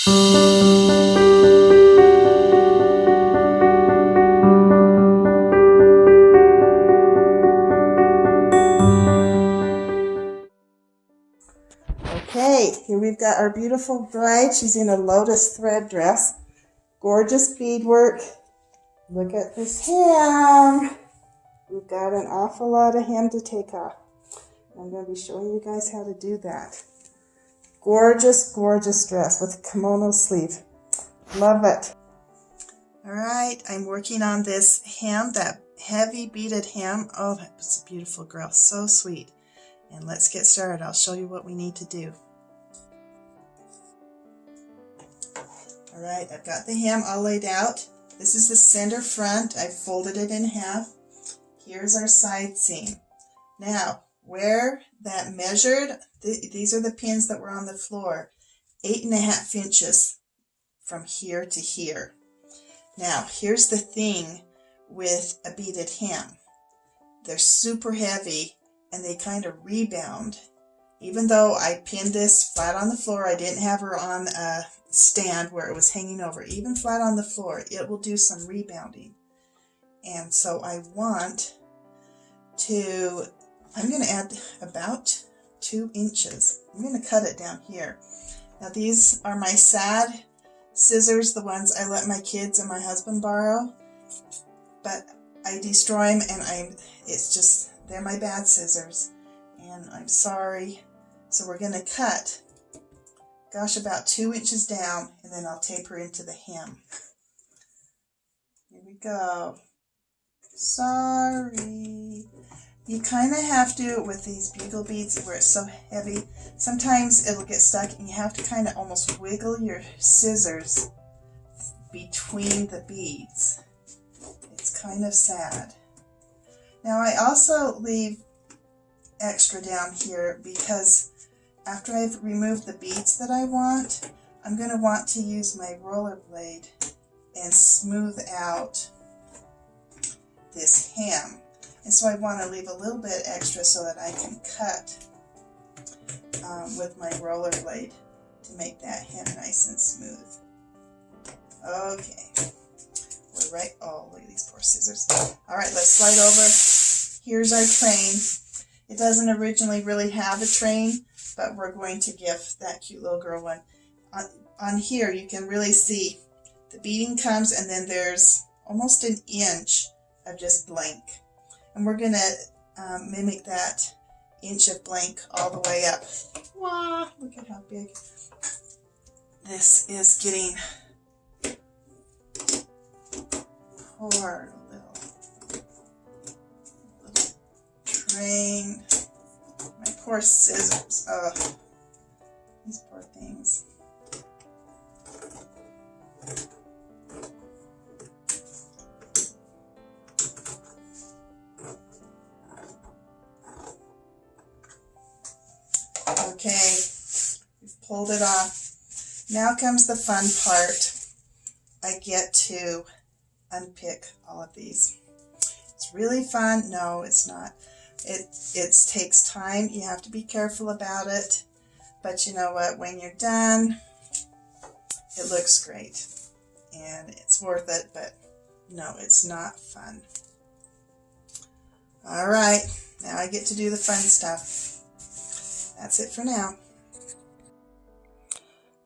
Okay, here we've got our beautiful bride. She's in a Lotus thread dress. Gorgeous beadwork. Look at this hem. We've got an awful lot of hem to take off. I'm going to be showing you guys how to do that. Gorgeous, gorgeous dress with a kimono sleeve. Love it. Alright, I'm working on this hem, that heavy beaded hem. Oh, that was a beautiful girl. So sweet. And let's get started. I'll show you what we need to do. Alright, I've got the hem all laid out. This is the center front. I've folded it in half. Here's our side seam. Now, where that measured, these are the pins that were on the floor. 8.5 inches from here to here. Now, here's the thing with a beaded hem. They're super heavy and they kind of rebound. Even though I pinned this flat on the floor, I didn't have her on a stand where it was hanging over. Even flat on the floor, it will do some rebounding. And so I want to, I'm going to add about 2 inches. I'm going to cut it down here. Now these are my sad scissors, the ones I let my kids and my husband borrow. But I destroy them and it's just, they're my bad scissors. And I'm sorry. So we're going to cut, gosh, about 2 inches down, and then I'll taper into the hem. Here we go. Sorry. You kind of have to, with these bugle beads where it's so heavy, sometimes it'll get stuck and you have to kind of almost wiggle your scissors between the beads. It's kind of sad. Now I also leave extra down here because after I've removed the beads that I want, I'm going to want to use my roller blade and smooth out this hem. And so I want to leave a little bit extra so that I can cut with my roller blade to make that hem nice and smooth. Okay. We're right, oh, look at these poor scissors. All right, let's slide over. Here's our train. It doesn't originally really have a train, but we're going to give that cute little girl one. On here, you can really see the beading comes and then there's almost an inch of just blank. And we're going to mimic that inch of blank all the way up. Wow, look at how big this is getting. Poor little train. My poor scissors. Ugh. These poor things. Okay, we've pulled it off. Now comes the fun part. I get to unpick all of these. It's really fun. No, it's not. It takes time. You have to be careful about it. But you know what? When you're done, it looks great. And it's worth it, but no, it's not fun. All right, now I get to do the fun stuff. That's it for now.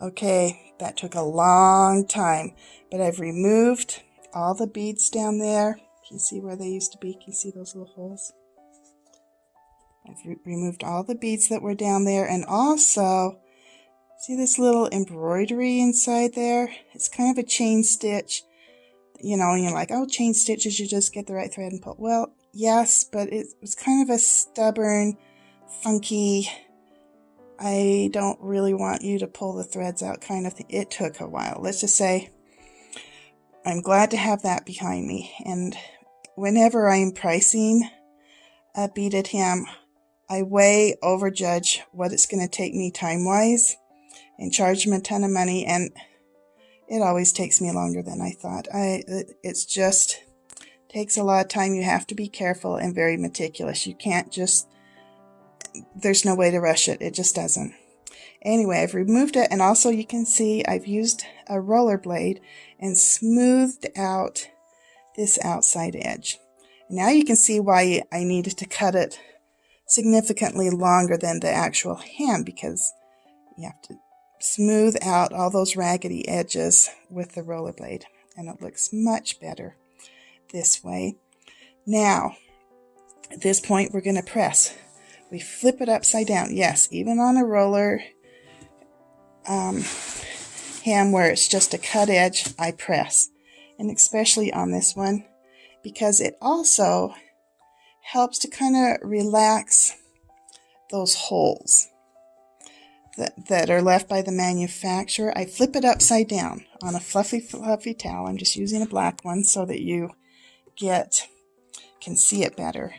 Okay, that took a long time, but I've removed all the beads down there. Can you see where they used to be? Can you see those little holes? I've removed all the beads that were down there, and also, see this little embroidery inside there? It's kind of a chain stitch. You know, and you're like, oh, chain stitches, you just get the right thread and pull. Well, yes, but it was kind of a stubborn, funky, I don't really want you to pull the threads out kind of thing. It took a while. Let's just say I'm glad to have that behind me. And whenever I'm pricing a beaded hem, I way overjudge what it's going to take me time-wise and charge them a ton of money, and it always takes me longer than I thought. It's just takes a lot of time. You have to be careful and very meticulous. You can't just, there's no way to rush it. It just doesn't. Anyway, I've removed it, and also you can see I've used a roller blade and smoothed out this outside edge. Now you can see why I needed to cut it significantly longer than the actual hem, because you have to smooth out all those raggedy edges with the roller blade, and it looks much better this way. Now, at this point, we're going to press. We flip it upside down. Yes, even on a roller hem where it's just a cut edge, I press. And especially on this one, because it also helps to kind of relax those holes that are left by the manufacturer. I flip it upside down on a fluffy towel. I'm just using a black one so that you can see it better.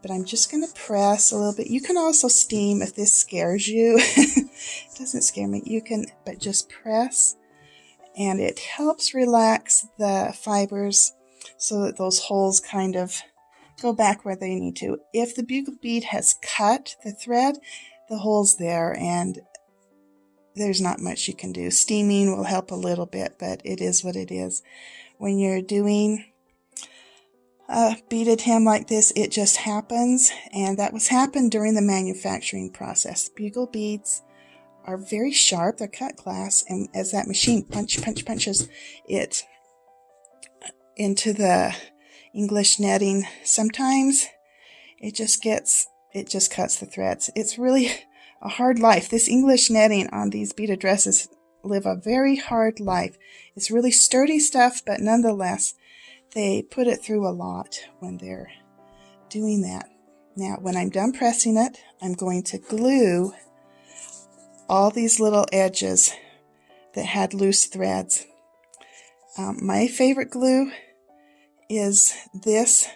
But I'm just going to press a little bit. You can also steam if this scares you. It doesn't scare me. You can, but just press, and it helps relax the fibers so that those holes kind of go back where they need to. If the bugle bead has cut the thread, the hole's there, and there's not much you can do. Steaming will help a little bit, but it is what it is. When you're doing a beaded hem like this, it just happens, and that was happened during the manufacturing process. Bugle beads are very sharp. They're cut glass, and as that machine punches it into the English netting, sometimes it just cuts the threads. It's really a hard life. This English netting on these beaded dresses live a very hard life. It's really sturdy stuff, but nonetheless, they put it through a lot when they're doing that. Now, when I'm done pressing it, I'm going to glue all these little edges that had loose threads. My favorite glue is this.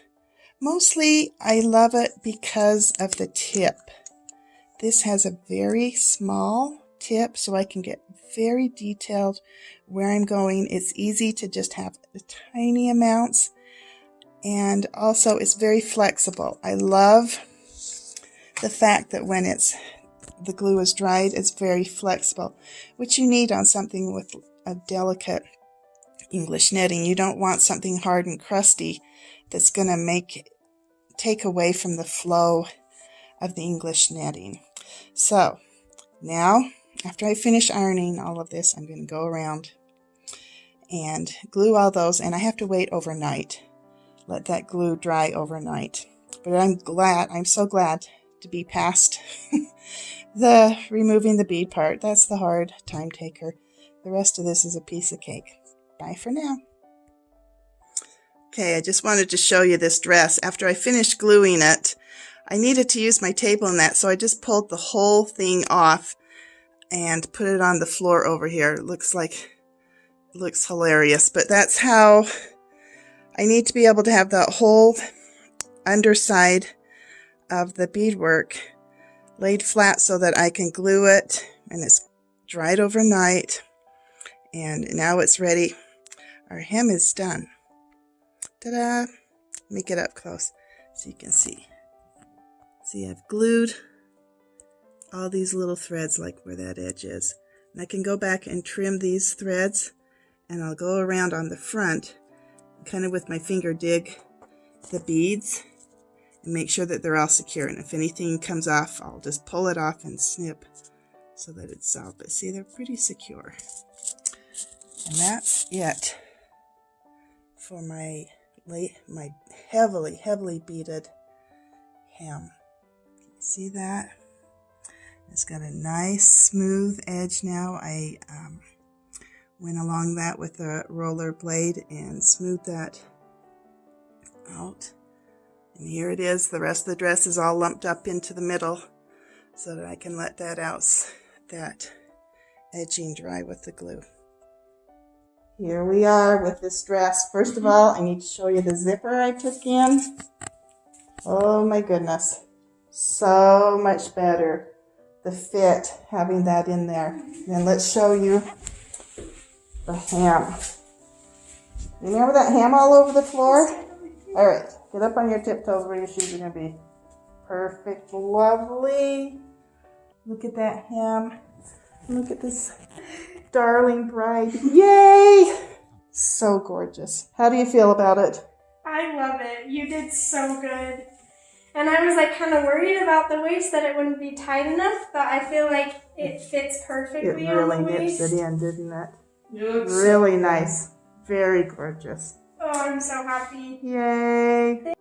Mostly, I love it because of the tip. This has a very small tip, so I can get very detailed where I'm going. It's easy to just have the tiny amounts, and also it's very flexible. I love the fact that when the glue is dried, it's very flexible, which you need on something with a delicate English netting. You don't want something hard and crusty that's going to take away from the flow of the English netting. So now, after I finish ironing all of this, I'm going to go around and glue all those, and I have to wait overnight. Let that glue dry overnight. But I'm so glad to be past the removing the bead part. That's the hard time taker. The rest of this is a piece of cake. Bye for now. Okay, I just wanted to show you this dress. After I finished gluing it, I needed to use my table in that, so I just pulled the whole thing off and put it on the floor over here. It looks hilarious, but that's how I need to be able to have the whole underside of the beadwork laid flat so that I can glue it, and it's dried overnight, and now it's ready. Our hem is done. Ta-da! Let me get up close so you can see. See, I've glued all these little threads like where that edge is. And I can go back and trim these threads, and I'll go around on the front, kind of with my finger dig the beads and make sure that they're all secure. And if anything comes off, I'll just pull it off and snip so that it's all. But see, they're pretty secure. And that's it for my heavily beaded hem. See that? It's got a nice smooth edge now. I went along that with a roller blade and smoothed that out. And here it is. The rest of the dress is all lumped up into the middle so that I can let that edging dry with the glue. Here we are with this dress. First of all, I need to show you the zipper I took in. Oh my goodness. So much better. The fit, having that in there. Then let's show you the hem. Remember that hem all over the floor? All right, get up on your tiptoes where your shoes are going to be. Perfect, lovely. Look at that hem. Look at this darling bride. Yay! So gorgeous. How do you feel about it? I love it. You did so good. And I was like kind of worried about the waist that it wouldn't be tight enough, but I feel like it fits perfectly It really on the nips waist. it in, didn't it? Looks Really nice. Very gorgeous. Oh, I'm so happy. Yay!